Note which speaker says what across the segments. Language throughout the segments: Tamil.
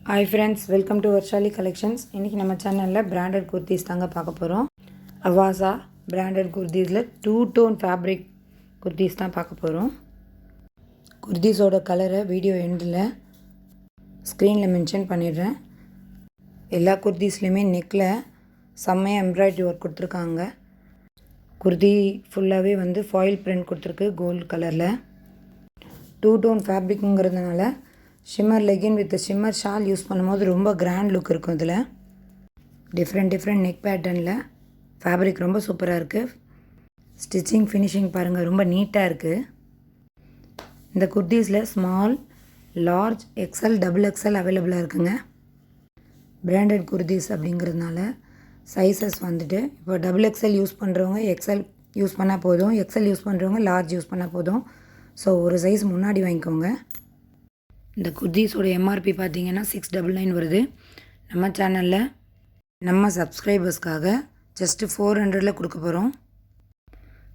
Speaker 1: Hi friends, welcome to Varshali Collections. இன்றைக்கி நம்ம சேனலில் பிராண்டட் குர்த்திஸ் தாங்க பார்க்க போகிறோம். அவாசா பிராண்டட் குர்த்திஸில் 2-tone ஃபேப்ரிக் குர்த்திஸ் தான் பார்க்க போகிறோம். குர்த்திஸோட கலரை வீடியோ எண்டில் ஸ்க்ரீனில் மென்ஷன் பண்ணிடுறேன். எல்லா குர்த்திஸ்லேயுமே நெக்கில் செம்மையாக எம்ப்ராய்டரி ஒர்க் கொடுத்துருக்காங்க. குர்த்தி ஃபுல்லாகவே ஃபாயில் பிரிண்ட் கொடுத்துருக்கு கோல்டு கலரில். 2-tone ஃபேப்ரிக்குங்கிறதுனால shimmer legging with shimmer shawl use பண்ணும்போது ரொம்ப கிராண்ட் லுக் இருக்கும். இதில் டிஃப்ரெண்ட் நெக் பேட்டர்னில் ஃபேப்ரிக் ரொம்ப சூப்பராக இருக்குது. ஸ்டிச்சிங் ஃபினிஷிங் பாருங்கள், ரொம்ப நீட்டாக இருக்குது. இந்த குர்த்திஸில் small, large, XL, double XL அவைலபிளாக இருக்குங்க. பிராண்டட் குர்த்திஸ் அப்படிங்கிறதுனால சைஸஸ் இப்போ டபுள் எக்ஸல் யூஸ் பண்ணுறவங்க எக்ஸல் யூஸ் பண்ணால் போதும், எக்ஸல் யூஸ் பண்ணுறவங்க லார்ஜ் யூஸ் பண்ணால் போதும். ஸோ ஒரு சைஸ் முன்னாடி வாங்கிக்கோங்க. இந்த குர்த்திஸோட எம்ஆர்பி பார்த்தீங்கன்னா 699 வருது. நம்ம சேனலில் நம்ம சப்ஸ்கிரைபர்ஸ்க்காக ஜஸ்ட்டு 400 கொடுக்க போகிறோம்.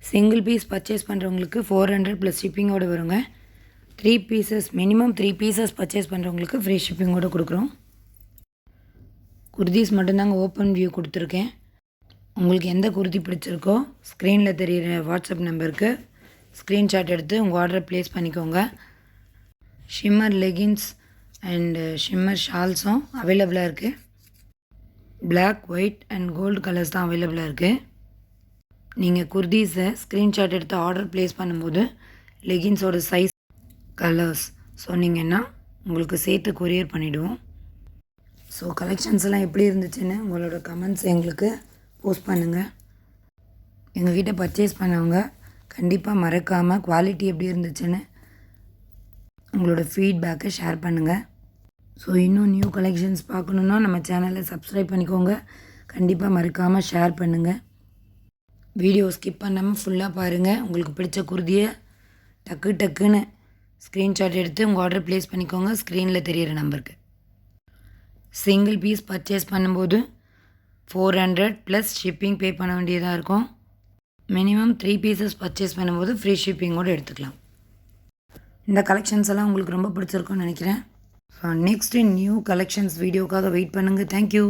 Speaker 1: சிங்கிள் பீஸ் பர்ச்சேஸ் பண்ணுறவங்களுக்கு 400 ப்ளஸ் ஷிப்பிங்கோடு வருங்க. 3 பீசஸ் மினிமம் 3 பீசஸ் பர்ச்சேஸ் பண்ணுறவங்களுக்கு ஃப்ரீ ஷிப்பிங்கோடு கொடுக்குறோம். குர்த்திஸ் மட்டும்தாங்க ஓப்பன் வியூ கொடுத்துருக்கேன். உங்களுக்கு எந்த குர்த்தி பிடிச்சிருக்கோ ஸ்க்ரீனில் தெரிகிற வாட்ஸ்அப் நம்பருக்கு ஸ்க்ரீன்ஷாட் எடுத்து உங்கள் ஆர்டரை ப்ளேஸ் பண்ணிக்கோங்க. ஷிம்மர் லெகின்ஸ் அண்டு ஷிம்மர் ஷால்ஸும் அவைலபிளாக இருக்குது. Black, white and gold colours தான் அவைலபிளாக இருக்குது. நீங்கள் குர்தீஸை ஸ்க்ரீன்ஷாட் எடுத்து ஆர்டர் ப்ளேஸ் பண்ணும்போது லெகின்ஸோட சைஸ், கலர்ஸ் சொன்னீங்கன்னா உங்களுக்கு சேர்த்து கொரியர் பண்ணிவிடுவோம். ஸோ கலெக்ஷன்ஸ் எல்லாம் எப்படி இருந்துச்சுன்னு உங்களோட கமெண்ட்ஸ் எங்களுக்கு போஸ்ட் பண்ணுங்கள். எங்கள்கிட்ட பர்ச்சேஸ் பண்ணவங்க கண்டிப்பாக மறக்காமல் குவாலிட்டி எப்படி இருந்துச்சுன்னு உங்களோட ஃபீட்பேக்கை ஷேர் பண்ணுங்கள். ஸோ இன்னும் நியூ கலெக்ஷன்ஸ் பார்க்கணுன்னா நம்ம சேனலை சப்ஸ்கிரைப் பண்ணிக்கோங்க. கண்டிப்பாக மறக்காமல் ஷேர் பண்ணுங்கள். வீடியோ ஸ்கிப் பண்ணாமல் ஃபுல்லாக பாருங்கள். உங்களுக்கு பிடிச்ச குர்தியை டக்குன்னு ஸ்க்ரீன்ஷாட் எடுத்து உங்கள் ஆர்டர் ப்ளேஸ் பண்ணிக்கோங்க ஸ்க்ரீனில் தெரிகிற நம்பருக்கு. சிங்கிள் பீஸ் பர்ச்சேஸ் பண்ணும்போது 400 ப்ளஸ் ஷிப்பிங் பே பண்ண வேண்டியதாக இருக்கும். மினிமம் 3 பீசஸ் பர்ச்சேஸ் பண்ணும்போது ஃப்ரீ ஷிப்பிங்கோடு எடுத்துக்கலாம். இந்த கலெக்ஷன்ஸ் எல்லாம் உங்களுக்கு ரொம்ப பிடிச்சிருக்கும்னு நினைக்கிறேன். ஸோ நெக்ஸ்ட்டு நியூ கலெக்ஷன்ஸ் வீடியோக்காக வெயிட் பண்ணுங்கள். தேங்க்யூ.